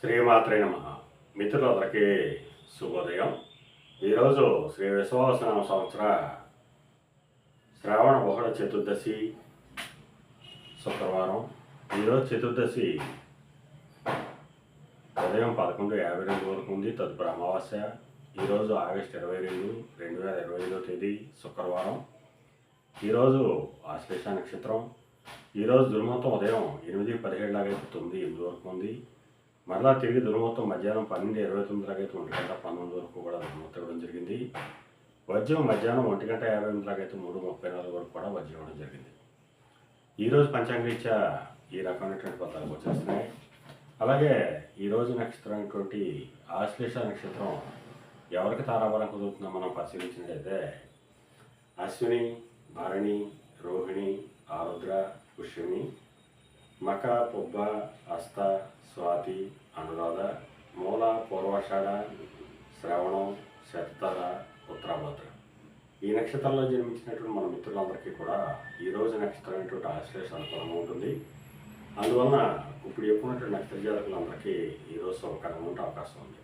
శ్రీమాత్రే నమః. మిత్రులందరికీ శుభోదయం. ఈరోజు శ్రీ విశ్వావసనామ సంవత్సర శ్రావణ బహుళ చతుర్దశి శుక్రవారం. ఈరోజు చతుర్దశి ఉదయం 11:52 వరకు ఉంది. తదుపరి అమావాస్య. ఈరోజు ఆగస్టు 22, 2025 తేదీ శుక్రవారం. ఈరోజు ఆశ్లేష నక్షత్రం. ఈరోజు దుర్ముహూర్తం ఉదయం 8:17 లాగైతే 9:08 వరకు ఉంది. మరలా తిరిగి దుర్ముహూర్తం మధ్యాహ్నం 12:29 లాగైతే 1:19 వరకు కూడా దుర్ముహూర్తం ఇవ్వడం జరిగింది. వజ్రం మధ్యాహ్నం 1:58 లాగైతే 3:34 వరకు కూడా వజ్రం ఇవ్వడం జరిగింది. ఈరోజు పంచాంగరీత్యా ఈ రకమైనటువంటి ఫలితాలు వచ్చేస్తున్నాయి. అలాగే ఈరోజు నక్షత్రం అయినటువంటి ఆశ్లేష నక్షత్రం ఎవరికి తారాబలం కుదురుతుందో మనం పరిశీలించినట్లయితే అశ్విని, భరణి, రోహిణి, ఆరుద్ర, పుష్యమి, మక, పుబ్బ, హస్త, స్వాతి, అనురాధ, మూల, పూర్వాషాఢ, శ్రవణం, శతధర, ఉత్తరాభద్ర. ఈ నక్షత్రాల్లో జన్మించినటువంటి మన మిత్రులందరికీ కూడా ఈరోజు నక్షత్రం అయినటువంటి ఆశ్లేష అనుకూలంగా ఉంటుంది. అందువలన ఇప్పుడు చెప్పుకున్నటువంటి నక్షత్ర జాతకులందరికీ ఈరోజు శుభకరంగా ఉండే అవకాశం ఉంది.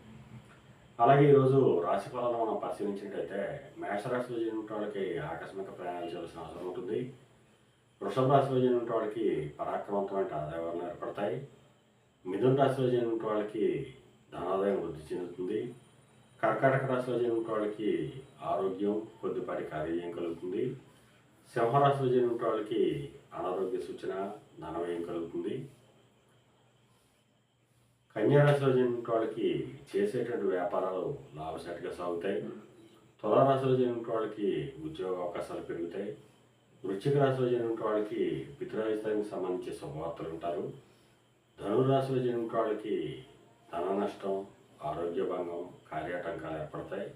అలాగే ఈరోజు రాశి ఫలాలను మనం పరిశీలించినట్టయితే మేషరాశిలో జన్మించిన వాళ్ళకి ఆకస్మిక ప్రయాణాలు చేయాల్సిన అవసరం ఉంటుంది. వృషభ రాశిలో జన్మించిన వాళ్ళకి పరాక్రమవంతమైన ఆదాయాలు ఏర్పడతాయి. మిథున రాశిలో జన్మించిన వాళ్ళకి ధనాదాయం వృద్ధి చెందుతుంది. కర్కాటక రాశిలో జన్మించిన వాళ్ళకి ఆరోగ్యం, కొద్దిపాటి కార్యజయం కలుగుతుంది. సింహరాశిలో జన్మించిన వాళ్ళకి అనారోగ్య సూచన, ధనవ్యయం కలుగుతుంది. కన్యారాశిలో జన్మించిన వాళ్ళకి చేసేటువంటి వ్యాపారాలు లాభసాటిగా సాగుతాయి. తులారాశిలో జన్మించిన వాళ్ళకి ఉద్యోగ అవకాశాలు పెరుగుతాయి. వృశ్చిక రాశిలో జన్మించిన వాళ్ళకి పితృరాజధానికి సంబంధించి శుభవార్తలు ఉంటారు. ధనురాశిలో జన్మించిన వాళ్ళకి ధన నష్టం, ఆరోగ్య భంగం, కార్యాటంకాలు ఏర్పడతాయి.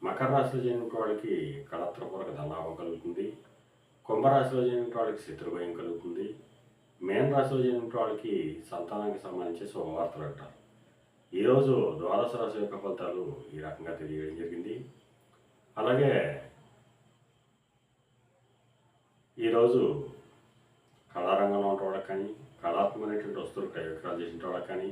మకర రాశిలో జన్మించిన వాళ్ళకి కళత్రపూర్వక ధనలాభం కలుగుతుంది. కుంభరాశిలో జన్మించిన వాళ్ళకి శత్రుభయం కలుగుతుంది. మేన రాశిలో జన్మించిన వాళ్ళకి సంతానానికి సంబంధించి శుభవార్తలు అంటారు. ఈరోజు ద్వాదశ రాశి యొక్క ఫలితాలు ఈ రకంగా తెలియజేయడం జరిగింది. అలాగే ఈరోజు కళారంగంలో ఉన్న వాళ్ళకి కానీ, కళాత్మకమైనటువంటి వస్తువులు క్రయ విక్రయాలు చేసిన వాళ్ళకి కానీ,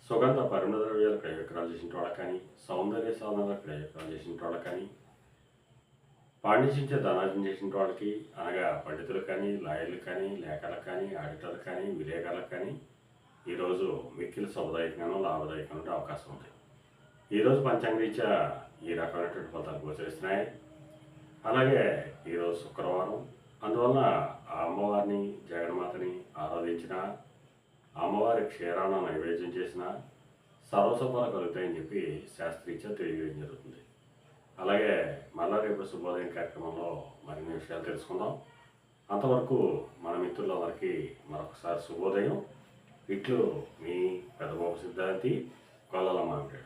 సుగంధ పరిమళ ద్రవ్యాలు క్రయ విక్రయాలు చేసిన వాళ్ళకి కానీ, సౌందర్య సాధనాలు క్రయ విక్రయాలు చేసిన వాళ్ళకి కానీ, పాండిత్యించే ధనార్జన చేసిన వాళ్ళకి అనగా పండితులు కానీ, లాయర్లు కానీ, లేఖలకు కానీ, ఆడిటర్లు కానీ, విలేకరులకు కానీ ఈరోజు మిక్కిలి శుభదాయకంగానూ లాభదాయకంగా అవకాశం ఉంది. ఈరోజు పంచాంగరీత్యా ఈ రకమైనటువంటి ఫలితాలు గోచరిస్తున్నాయి. అలాగే ఈరోజు శుక్రవారం. అందువలన ఆ అమ్మవారిని, జగన్మాతని ఆరాధించిన, అమ్మవారి క్షీరాన్ని నైవేద్యం చేసిన సర్వశుభాలు కలుగుతాయని చెప్పి శాస్త్రీత్యా తెలియజేయడం జరుగుతుంది. అలాగే మళ్ళా రేపు శుభోదయం కార్యక్రమంలో మరిన్ని విషయాలు తెలుసుకుందాం. అంతవరకు మన మిత్రులందరికీ మరొకసారి శుభోదయం. ఇట్లు మీ పెద్దబాబు సిద్ధాంతి, కొల్లల మామిడి.